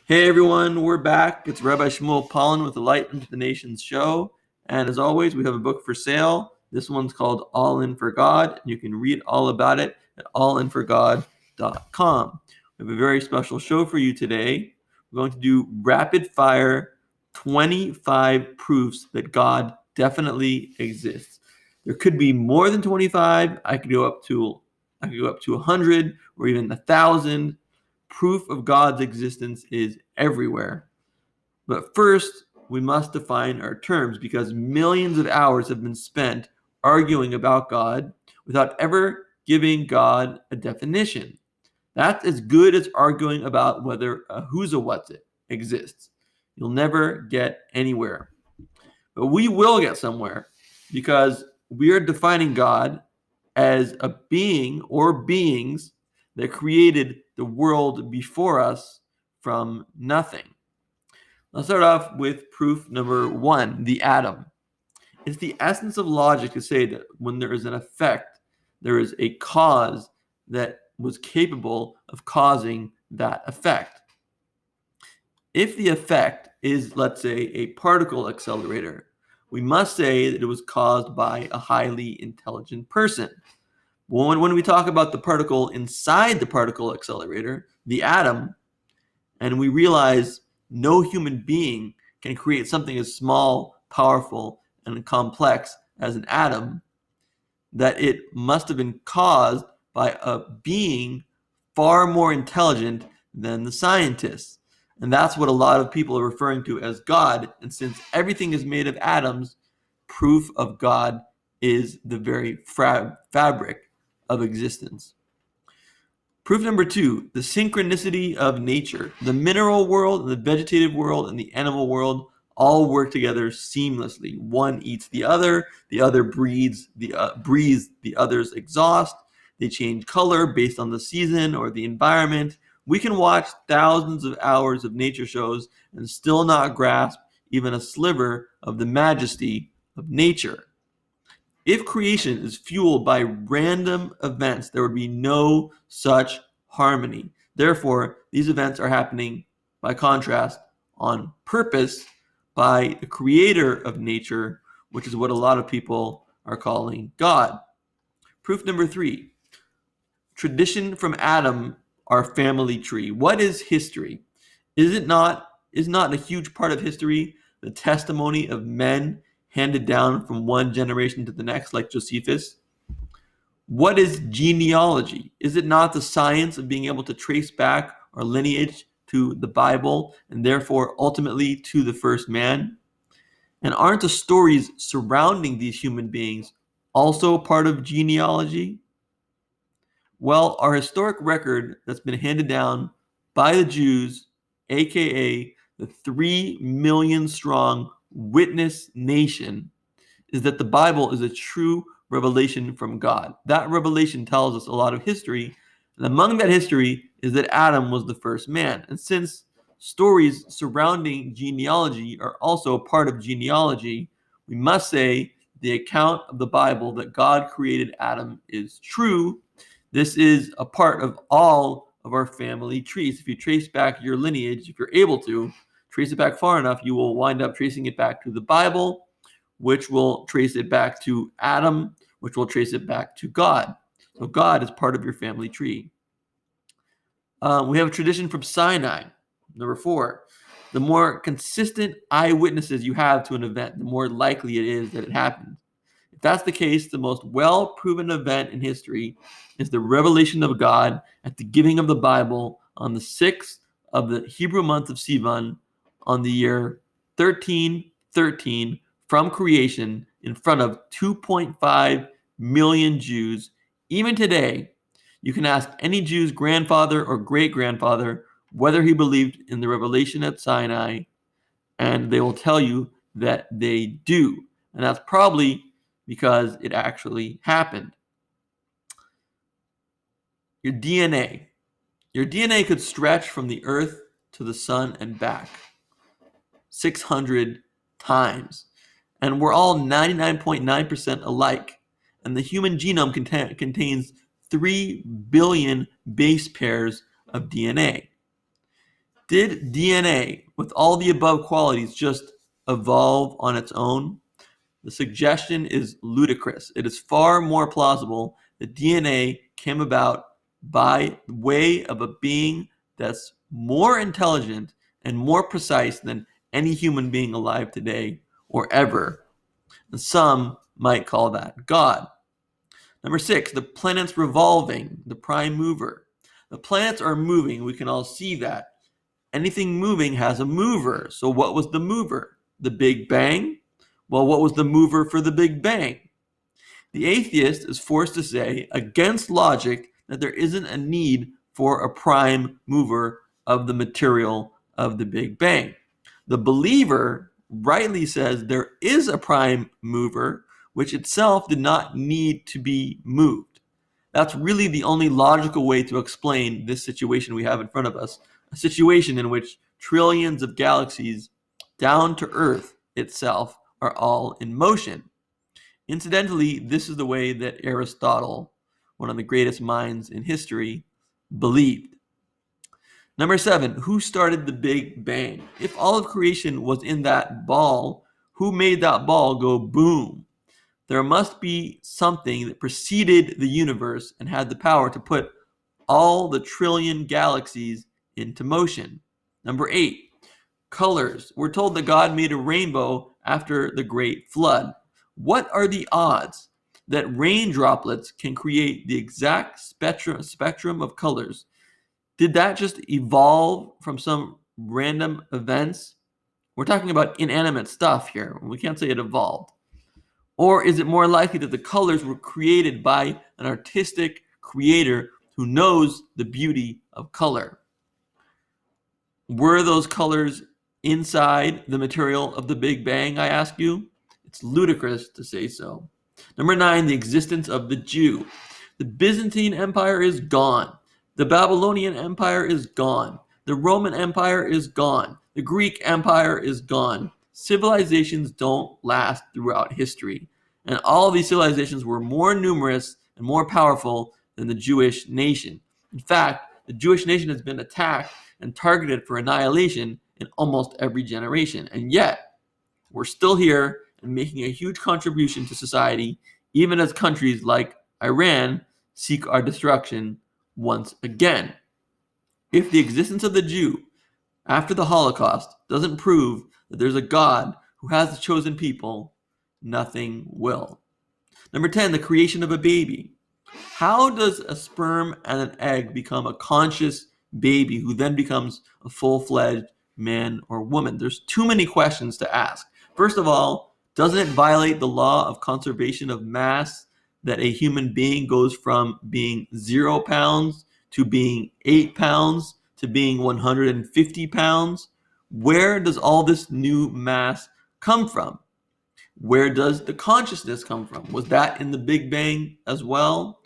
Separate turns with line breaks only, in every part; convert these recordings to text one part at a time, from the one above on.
Hey everyone, we're back. It's Rabbi Shmuel Pollan with the Light into the Nations show. And as always, we have a book for sale. This one's called All In for God. You can read all about it at allinforgod.com. We have a very special show for you today. We're going to do rapid fire 25 proofs that God definitely exists. There could be more than 25. I could go up to 100 or even 1,000. Proof of God's existence is everywhere. But first, we must define our terms because millions of hours have been spent arguing about God without ever giving God a definition. That's as good as arguing about whether a who's a what's it exists. You'll never get anywhere. But we will get somewhere because we are defining God as a being or beings that created the world before us from nothing. Let's start off with proof number one, the atom. It's the essence of logic to say that when there is an effect, there is a cause that was capable of causing that effect. If the effect is, let's say, a particle accelerator, we must say that it was caused by a highly intelligent person. When we talk about the particle inside the particle accelerator, the atom, and we realize no human being can create something as small, powerful, and complex as an atom, that it must have been caused by a being far more intelligent than the scientists. And that's what a lot of people are referring to as God. And since everything is made of atoms, proof of God is the very fabric of existence. Proof number two, the synchronicity of nature. The mineral world, the vegetative world, and the animal world all work together seamlessly. One eats the other breathes the other's exhaust. They change color based on the season or the environment. We can watch thousands of hours of nature shows and still not grasp even a sliver of the majesty of nature. If creation is fueled by random events, there would be no such harmony. Therefore, these events are happening, by contrast, on purpose by the creator of nature, which is what a lot of people are calling God. Proof number three, tradition from Adam, our family tree. What is history? Is not a huge part of history the testimony of men handed down from one generation to the next, like Josephus? What is genealogy? Is it not the science of being able to trace back our lineage to the Bible and therefore ultimately to the first man? And aren't the stories surrounding these human beings also part of genealogy? Well, our historic record that's been handed down by the Jews, aka the 3 million strong witness nation, is that the Bible is a true revelation from God. That revelation tells us a lot of history, and among that history is that Adam was the first man. And since stories surrounding genealogy are also part of genealogy, we must say the account of the Bible that God created Adam is true. This is a part of all of our family trees. If you trace back your lineage, if you're able to trace it back far enough, you will wind up tracing it back to the Bible, which will trace it back to Adam, which will trace it back to God. So God is part of your family tree. We have a tradition from Sinai. Number four, the more consistent eyewitnesses you have to an event, the more likely it is that it happened. If that's the case, the most well-proven event in history is the revelation of God at the giving of the Bible on the 6th of the Hebrew month of Sivan on the year 1313 from creation in front of 2.5 million Jews. Even today, you can ask any Jew's grandfather or great-grandfather whether he believed in the revelation at Sinai, and they will tell you that they do. And that's probably because it actually happened. Your DNA. Your DNA could stretch from the earth to the sun and back 600 times. And we're all 99.9% alike. And the human genome contains 3 billion base pairs of DNA. Did DNA, with all the above qualities, just evolve on its own? The suggestion is ludicrous. It is far more plausible that DNA came about by way of a being that's more intelligent and more precise than any human being alive today or ever. And some might call that God. Number 6, the planets revolving, the prime mover. The planets are moving. We can all see that. Anything moving has a mover. So what was the mover? The Big Bang? Well, what was the mover for the Big Bang? The atheist is forced to say, against logic, that there isn't a need for a prime mover of the material of the Big Bang. The believer rightly says there is a prime mover, which itself did not need to be moved. That's really the only logical way to explain this situation we have in front of us, a situation in which trillions of galaxies down to Earth itself are all in motion. Incidentally, this is the way that Aristotle, one of the greatest minds in history, believed. Number 7, who started the Big Bang? If all of creation was in that ball, who made that ball go boom? There must be something that preceded the universe and had the power to put all the trillion galaxies into motion. Number 8, colors. We're told that God made a rainbow after the Great Flood. What are the odds that rain droplets can create the exact spectrum of colors? Did that just evolve from some random events? We're talking about inanimate stuff here. We can't say it evolved. Or is it more likely that the colors were created by an artistic creator who knows the beauty of color? Were those colors inside the material of the Big Bang, I ask you? It's ludicrous to say so. Number 9, the existence of the Jew. The Byzantine Empire is gone. The Babylonian Empire is gone. The Roman Empire is gone. The Greek Empire is gone. Civilizations don't last throughout history. And all of these civilizations were more numerous and more powerful than the Jewish nation. In fact, the Jewish nation has been attacked and targeted for annihilation in almost every generation. And yet, we're still here and making a huge contribution to society, even as countries like Iran seek our destruction once again. If the existence of the Jew after the Holocaust doesn't prove that there's a God who has the chosen people, nothing will. Number 10, the creation of a baby. How does a sperm and an egg become a conscious baby who then becomes a full-fledged man or woman? There's too many questions to ask. First of all, doesn't it violate the law of conservation of mass that a human being goes from being 0 pounds to being 8 pounds to being 150 pounds? Where does all this new mass come from? Where does the consciousness come from? Was that in the Big Bang as well?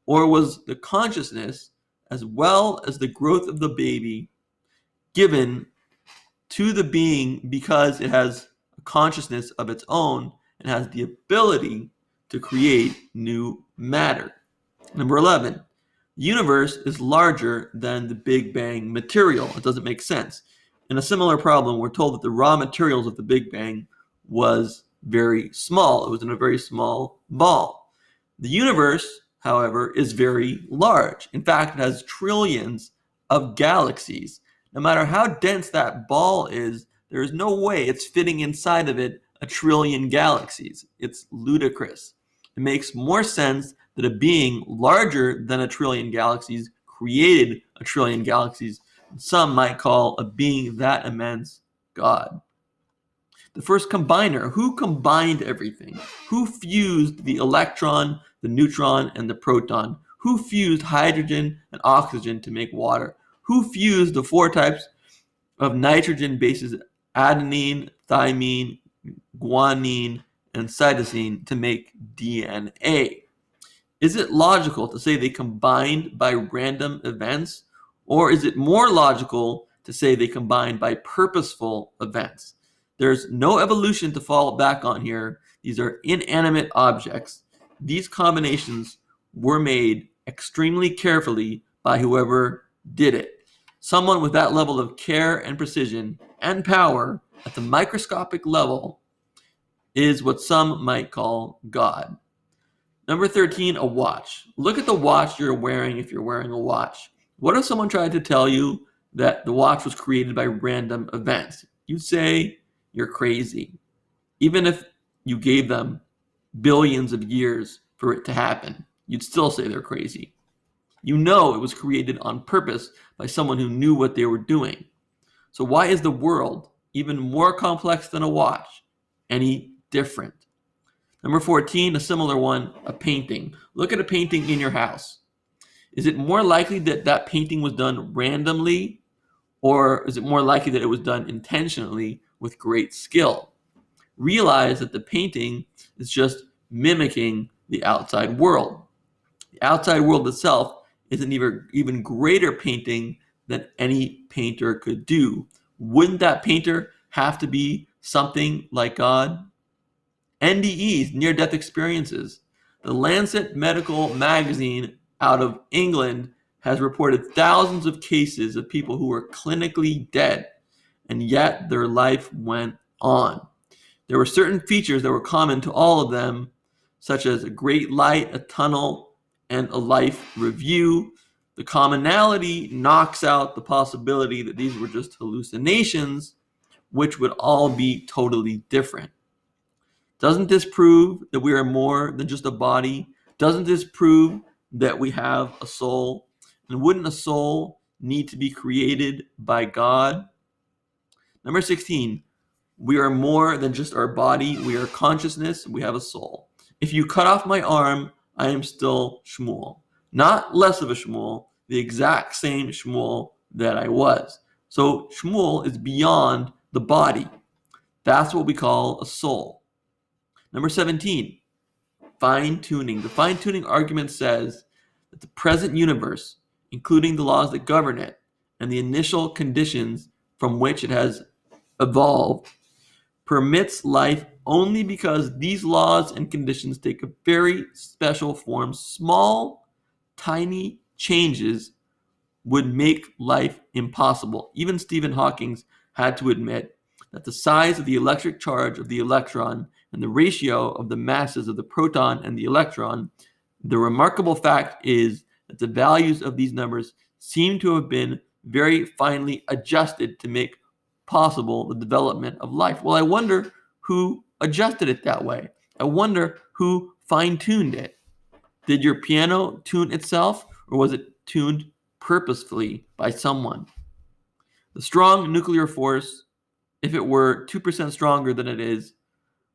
Or was the consciousness, as well as the growth of the baby, given to the being because it has a consciousness of its own and has the ability to create new matter? Number 11, the universe is larger than the Big Bang material. It doesn't make sense. In a similar problem, we're told that the raw materials of the Big Bang was very small. It was in a very small ball. The universe, however, is very large. In fact, it has trillions of galaxies. No matter how dense that ball is, there is no way it's fitting inside of it a trillion galaxies. It's ludicrous. It makes more sense that a being larger than a trillion galaxies created a trillion galaxies. Some might call a being that immense God. The first combiner. Who combined everything? Who fused the electron, the neutron, and the proton? Who fused hydrogen and oxygen to make water? Who fused the 4 types of nitrogen bases, adenine, thymine, guanine, and cytosine, to make DNA? Is it logical to say they combined by random events? Or is it more logical to say they combined by purposeful events? There's no evolution to fall back on here. These are inanimate objects. These combinations were made extremely carefully by whoever did it. Someone with that level of care and precision and power at the microscopic level is what some might call God. Number 13, a watch. Look at the watch you're wearing if you're wearing a watch. What if someone tried to tell you that the watch was created by random events? You'd say you're crazy, even if you gave them billions of years for it to happen. You'd still say they're crazy. You know it was created on purpose by someone who knew what they were doing. So why is the world, even more complex than a watch, any different? Number 14, a similar one, a painting. Look at a painting in your house. Is it more likely that that painting was done randomly, or is it more likely that it was done intentionally with great skill? Realize that the painting is just mimicking the outside world. The outside world itself is an even greater painting than any painter could do. Wouldn't that painter have to be something like God? NDEs, near-death experiences. The Lancet Medical Magazine out of England has reported thousands of cases of people who were clinically dead, and yet their life went on. There were certain features that were common to all of them, such as a great light, a tunnel, and a life review. The commonality knocks out the possibility that these were just hallucinations, which would all be totally different. Doesn't this prove that we are more than just a body? Doesn't this prove that we have a soul? And wouldn't a soul need to be created by God? Number 16, we are more than just our body. We are consciousness. We have a soul. If you cut off my arm, I am still Shmuel. Not less of a Shmuel, the exact same Shmuel that I was. So Shmuel is beyond the body. That's what we call a soul. Number 17, fine-tuning. The fine-tuning argument says that the present universe, including the laws that govern it, and the initial conditions from which it has evolved, permits life only because these laws and conditions take a very special form. Small, tiny changes would make life impossible. Even Stephen Hawking had to admit that the size of the electric charge of the electron and the ratio of the masses of the proton and the electron, the remarkable fact is that the values of these numbers seem to have been very finely adjusted to make possible the development of life. Well, I wonder who adjusted it that way. I wonder who fine-tuned it. Did your piano tune itself, or was it tuned purposefully by someone? The strong nuclear force, if it were 2% stronger than it is,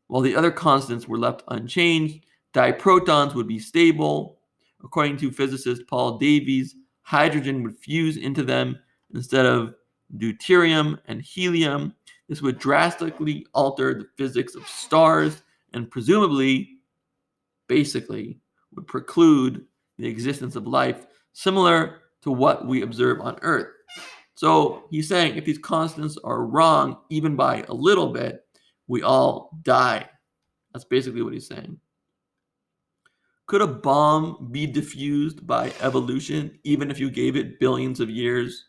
while the other constants were left unchanged, diprotons would be stable. According to physicist Paul Davies, hydrogen would fuse into them instead of deuterium and helium. This would drastically alter the physics of stars and presumably, basically, would preclude the existence of life, similar to what we observe on Earth. So he's saying if these constants are wrong, even by a little bit, we all die. That's basically what he's saying. Could a bomb be diffused by evolution, even if you gave it billions of years?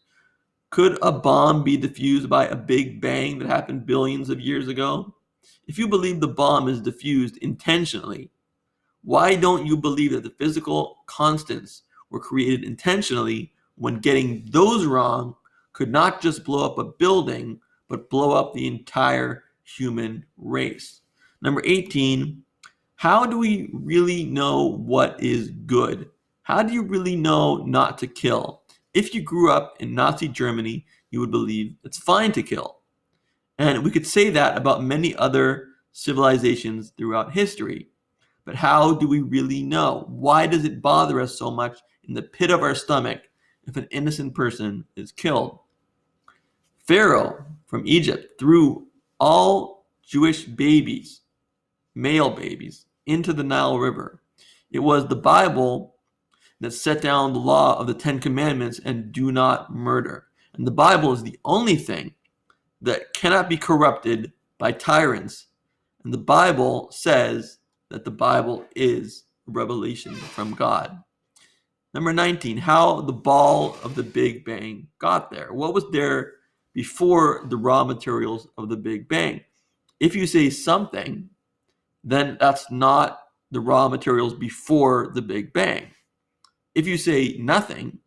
Could a bomb be diffused by a big bang that happened billions of years ago? If you believe the bomb is diffused intentionally, why don't you believe that the physical constants were created intentionally when getting those wrong could not just blow up a building, but blow up the entire human race? Number 18, how do we really know what is good? How do you really know not to kill? If you grew up in Nazi Germany, you would believe it's fine to kill. And we could say that about many other civilizations throughout history. But how do we really know? Why does it bother us so much in the pit of our stomach if an innocent person is killed? Pharaoh from Egypt threw all Jewish babies, male babies, into the Nile River. It was the Bible that set down the law of the Ten Commandments and do not murder. And the Bible is the only thing that cannot be corrupted by tyrants. And the Bible says that the Bible is a revelation from God. Number 19, how the ball of the Big Bang got there. What was there before the raw materials of the Big Bang? If you say something, then that's not the raw materials before the Big Bang. If you say nothing,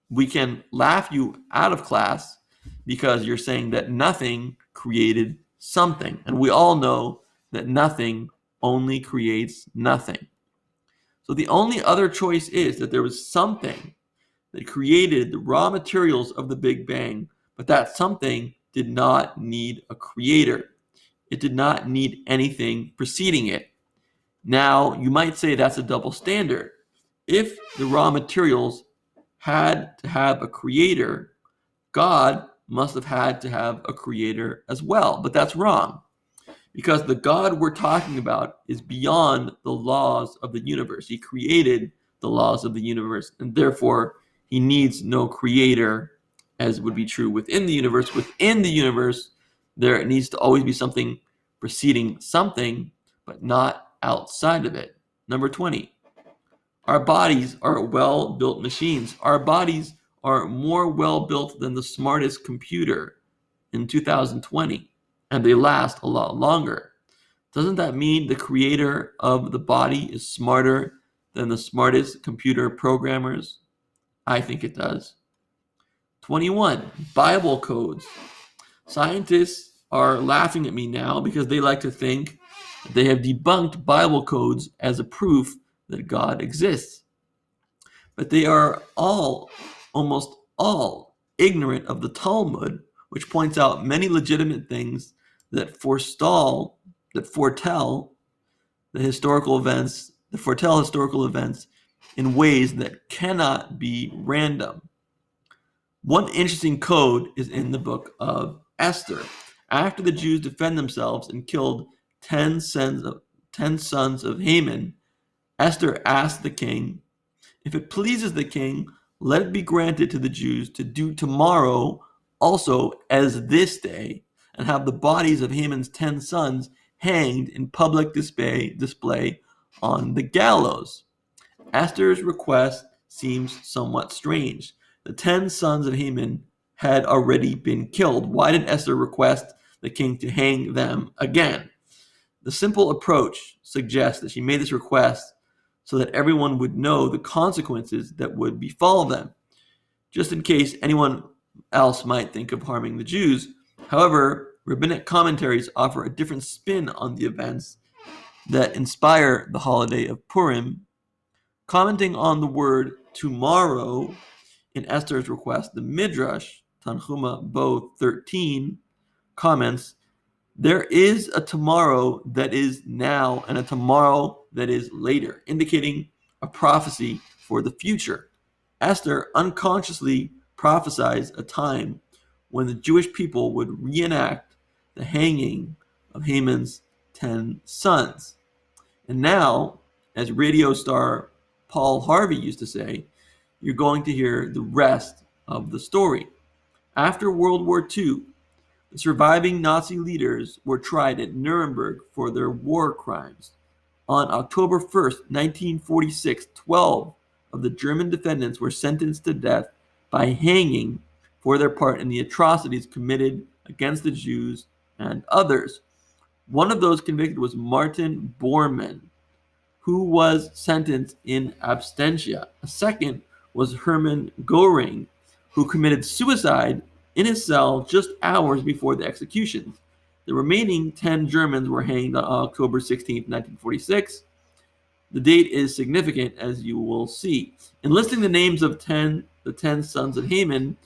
we can laugh you out of class because you're saying that nothing created something. And we all know that nothing only creates nothing. So the only other choice is that there was something that created the raw materials of the Big Bang, but that something did not need a creator. It did not need anything preceding it. Now, you might say that's a double standard. If the raw materials had to have a creator, God must have had to have a creator as well. But that's wrong, because the God we're talking about is beyond the laws of the universe. He created the laws of the universe, and therefore he needs no creator, as would be true within the universe. Within the universe, there needs to always be something preceding something, but not outside of it. Number 20, our bodies are well-built machines. Our bodies are more well-built than the smartest computer in 2020, and they last a lot longer. Doesn't that mean the creator of the body is smarter than the smartest computer programmers? I think it does. 21, Bible codes. Scientists are laughing at me now because they like to think that they have debunked Bible codes as a proof that God exists. But they are almost all, ignorant of the Talmud, which points out many legitimate things that foretell historical events in ways that cannot be random. One interesting code is in the book of Esther. After the Jews defend themselves and killed 10 sons of Haman, Esther asked the king, "If it pleases the king, let it be granted to the Jews to do tomorrow also as this day, and have the bodies of Haman's 10 sons hanged in public display on the gallows." Esther's request seems somewhat strange. The 10 sons of Haman had already been killed. Why did Esther request the king to hang them again? The simple approach suggests that she made this request so that everyone would know the consequences that would befall them, just in case anyone else might think of harming the Jews. However, rabbinic commentaries offer a different spin on the events that inspire the holiday of Purim. Commenting on the word tomorrow in Esther's request, the Midrash, Tanhuma Bo 13, comments, "There is a tomorrow that is now and a tomorrow that is later," indicating a prophecy for the future. Esther unconsciously prophesies a time when the Jewish people would reenact the hanging of Haman's 10 sons. And now, as radio star Paul Harvey used to say, you're going to hear the rest of the story. After World War II, the surviving Nazi leaders were tried at Nuremberg for their war crimes. On October 1st, 1946, 12 of the German defendants were sentenced to death by hanging for their part in the atrocities committed against the Jews and others. One of those convicted was Martin Bormann, who was sentenced in absentia. A second was Hermann Göring, who committed suicide in his cell just hours before the executions. The remaining 10 Germans were hanged on October 16, 1946. The date is significant, as you will see. In listing the names of the 10 sons of Haman,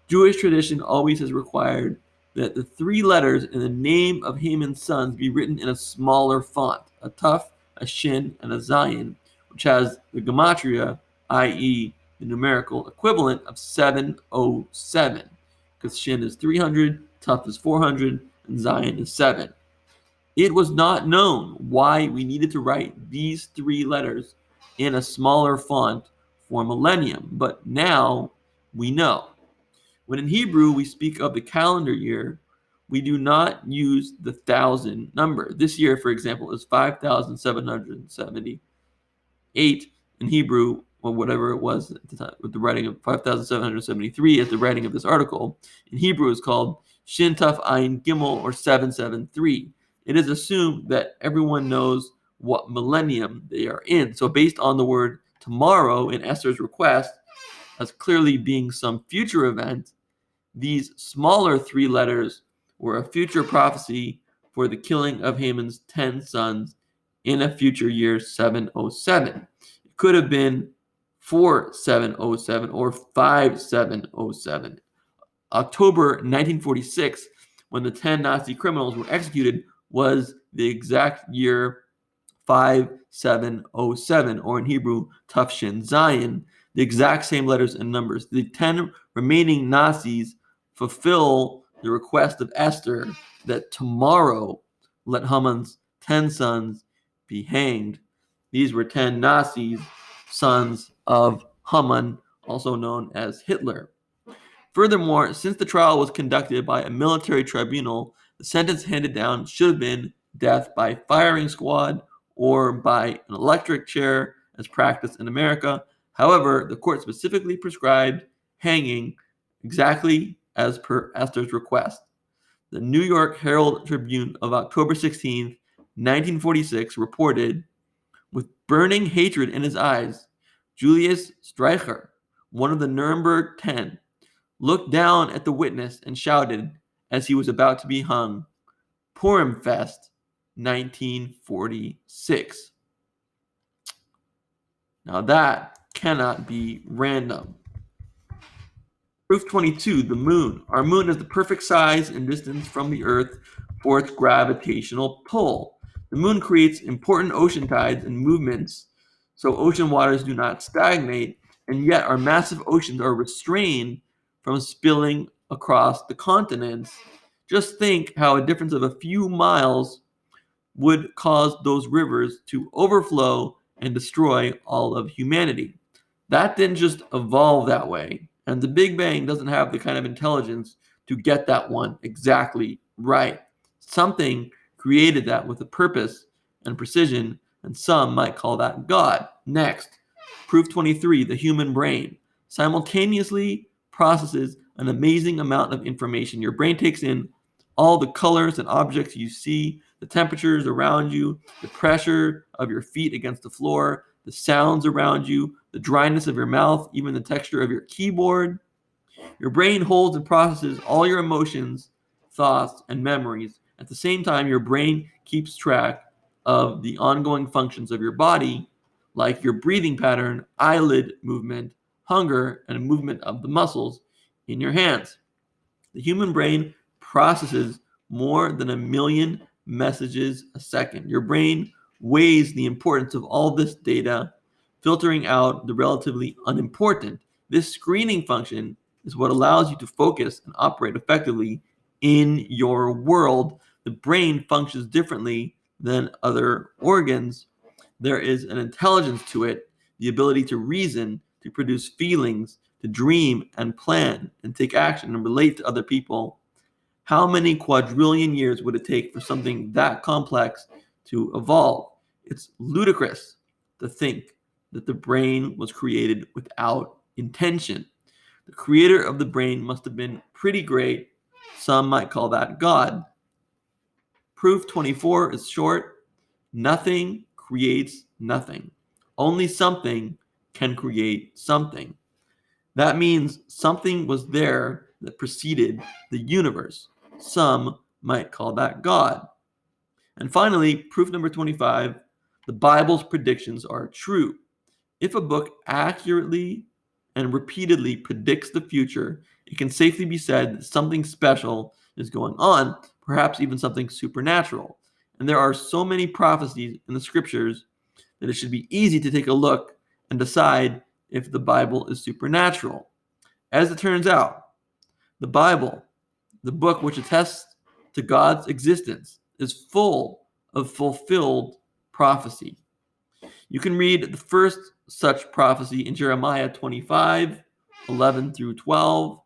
Jewish tradition always has required that the 3 letters in the name of Haman's sons be written in a smaller font, a Tuf, a Shin, and a Zayin, which has the gematria, i.e. the numerical equivalent of 707, because Shin is 300, Tuf is 400, and Zayin is 7. It was not known why we needed to write these 3 letters in a smaller font for millennium, but now we know. When in Hebrew we speak of the calendar year, we do not use the 1,000 number. This year, for example, is 5,778 in Hebrew, or whatever it was at the time, with the writing of 5,773 at the writing of this article. In Hebrew, is called Shin Taf Ayin Gimel, or 773. It is assumed that everyone knows what millennium they are in. So based on the word tomorrow in Esther's request as clearly being some future event, these smaller 3 letters were a future prophecy for the killing of Haman's 10 sons in a future year 707. It could have been 4707 or 5707. October 1946, when the 10 Nazi criminals were executed, was the exact year 5707, or in Hebrew, Tafshin Zion, the exact same letters and numbers. The 10 remaining Nazis fulfill the request of Esther that tomorrow let Haman's 10 sons be hanged. These were 10 Nazis, sons of Haman, also known as Hitler. Furthermore, since the trial was conducted by a military tribunal, the sentence handed down should have been death by firing squad or by an electric chair as practiced in America. However, the court specifically prescribed hanging exactly as per Esther's request. The New York Herald Tribune of October 16, 1946 reported, with burning hatred in his eyes, Julius Streicher, one of the Nuremberg 10, looked down at the witness and shouted as he was about to be hung, Purim Fest, 1946. Now that cannot be random. Proof 22, the moon. Our moon is the perfect size and distance from the Earth for its gravitational pull. The moon creates important ocean tides and movements, so ocean waters do not stagnate, and yet our massive oceans are restrained from spilling across the continents. Just think how a difference of a few miles would cause those rivers to overflow and destroy all of humanity. That didn't just evolve that way. And the Big Bang doesn't have the kind of intelligence to get that one exactly right. Something created that with a purpose and precision, and some might call that God. Next, proof 23, the human brain simultaneously processes an amazing amount of information. Your brain takes in all the colors and objects you see, the temperatures around you, the pressure of your feet against the floor, the sounds around you, the dryness of your mouth, even the texture of your keyboard. Your brain holds and processes all your emotions, thoughts, and memories. At the same time, your brain keeps track of the ongoing functions of your body, like your breathing pattern, eyelid movement, hunger, and movement of the muscles in your hands. The human brain processes more than 1 million messages a second. Your brain weighs the importance of all this data, filtering out the relatively unimportant. This screening function is what allows you to focus and operate effectively in your world. The brain functions differently than other organs. There is an intelligence to it, the ability to reason, to produce feelings, to dream and plan and take action and relate to other people. How many quadrillion years would it take for something that complex to evolve? It's ludicrous to think that the brain was created without intention. The creator of the brain must have been pretty great. Some might call that God. Proof 24 is short. Nothing creates nothing. Only something can create something. That means something was there that preceded the universe. Some might call that God. And finally, proof number 25, the Bible's predictions are true. If a book accurately and repeatedly predicts the future, it can safely be said that something special is going on, perhaps even something supernatural. And there are so many prophecies in the scriptures that it should be easy to take a look and decide if the Bible is supernatural. As it turns out, the Bible, the book which attests to God's existence, is full of fulfilled prophecy. You can read the first such prophecy in Jeremiah 25, 11 through 12.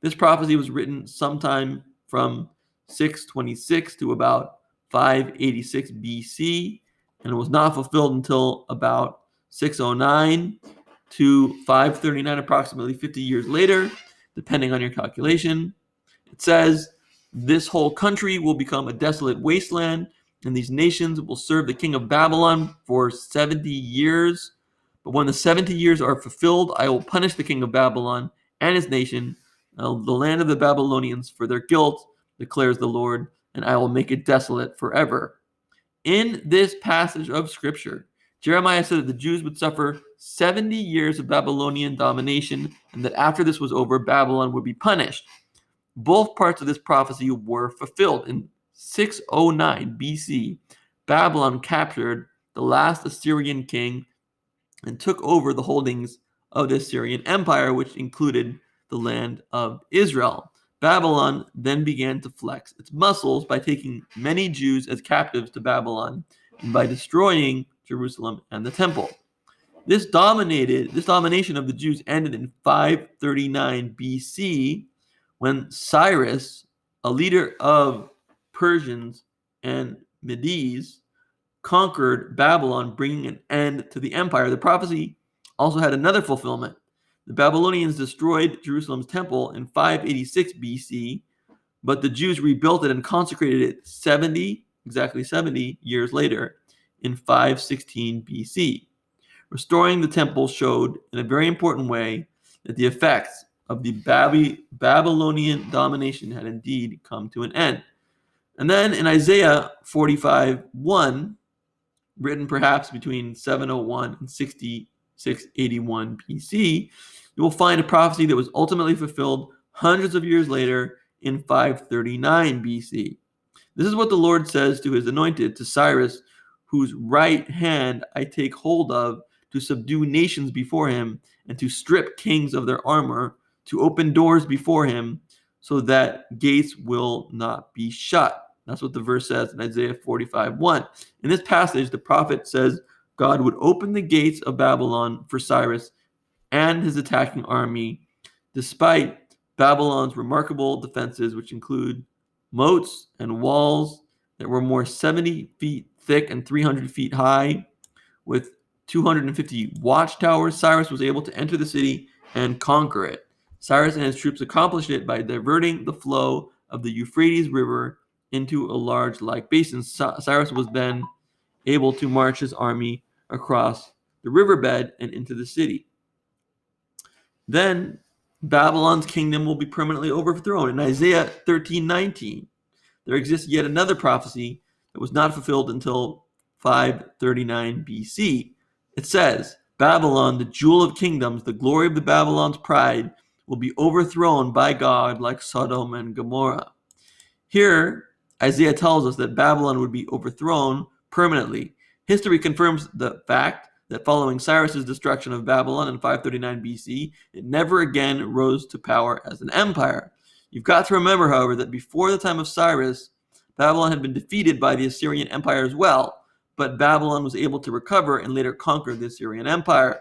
This prophecy was written sometime from 626 to about 586 BC, and it was not fulfilled until about 609. to 539, approximately 50 years later, depending on your calculation. It says, this whole country will become a desolate wasteland, and these nations will serve the king of Babylon for 70 years. But when the 70 years are fulfilled, I will punish the king of Babylon and his nation, the land of the Babylonians, for their guilt, declares the Lord, and I will make it desolate forever. In this passage of Scripture, Jeremiah said that the Jews would suffer 70 years of Babylonian domination, and that after this was over, Babylon would be punished. Both parts of this prophecy were fulfilled. In 609 BC, Babylon captured the last Assyrian king and took over the holdings of the Assyrian Empire, which included the land of Israel. Babylon then began to flex its muscles by taking many Jews as captives to Babylon and by destroying Jerusalem and the temple. This domination of the Jews ended in 539 BC when Cyrus, a leader of Persians and Medes, conquered Babylon, bringing an end to the empire. The prophecy also had another fulfillment. The Babylonians destroyed Jerusalem's temple in 586 BC, but the Jews rebuilt it and consecrated it exactly 70 years later in 516 BC. Restoring the temple showed in a very important way that the effects of the Babylonian domination had indeed come to an end. And then in Isaiah 45:1, written perhaps between 701 and 6681 BC, you will find a prophecy that was ultimately fulfilled hundreds of years later in 539 BC. This is what the Lord says to his anointed, to Cyrus, whose right hand I take hold of, to subdue nations before him, and to strip kings of their armor, to open doors before him, so that gates will not be shut. That's what the verse says in Isaiah 45:1. In this passage, the prophet says God would open the gates of Babylon for Cyrus and his attacking army, despite Babylon's remarkable defenses, which include moats and walls that were more 70 feet thick and 300 feet high, with 250 watchtowers. Cyrus was able to enter the city and conquer it. Cyrus and his troops accomplished it by diverting the flow of the Euphrates River into a large lake basin. Cyrus was then able to march his army across the riverbed and into the city. Then Babylon's kingdom will be permanently overthrown. In Isaiah 13:19, there exists yet another prophecy that was not fulfilled until 539 BC. It says, Babylon, the jewel of kingdoms, the glory of the Babylon's pride, will be overthrown by God like Sodom and Gomorrah. Here, Isaiah tells us that Babylon would be overthrown permanently. History confirms the fact that following Cyrus's destruction of Babylon in 539 BC, it never again rose to power as an empire. You've got to remember, however, that before the time of Cyrus, Babylon had been defeated by the Assyrian Empire as well, but Babylon was able to recover and later conquer the Assyrian Empire.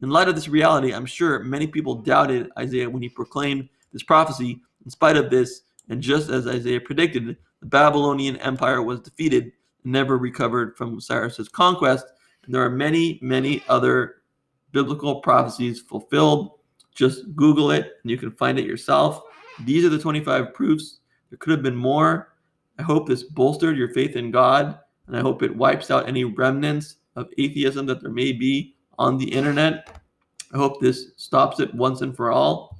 In light of this reality, I'm sure many people doubted Isaiah when he proclaimed this prophecy. In spite of this, and just as Isaiah predicted, the Babylonian Empire was defeated and never recovered from Cyrus's conquest. And there are many, many other biblical prophecies fulfilled. Just Google it and you can find it yourself. These are the 25 proofs. There could have been more. I hope this bolstered your faith in God, and I hope it wipes out any remnants of atheism that there may be on the internet. I hope this stops it once and for all.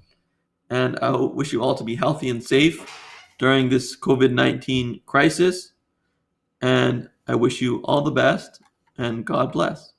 And I wish you all to be healthy and safe during this COVID-19 crisis. And I wish you all the best, and God bless.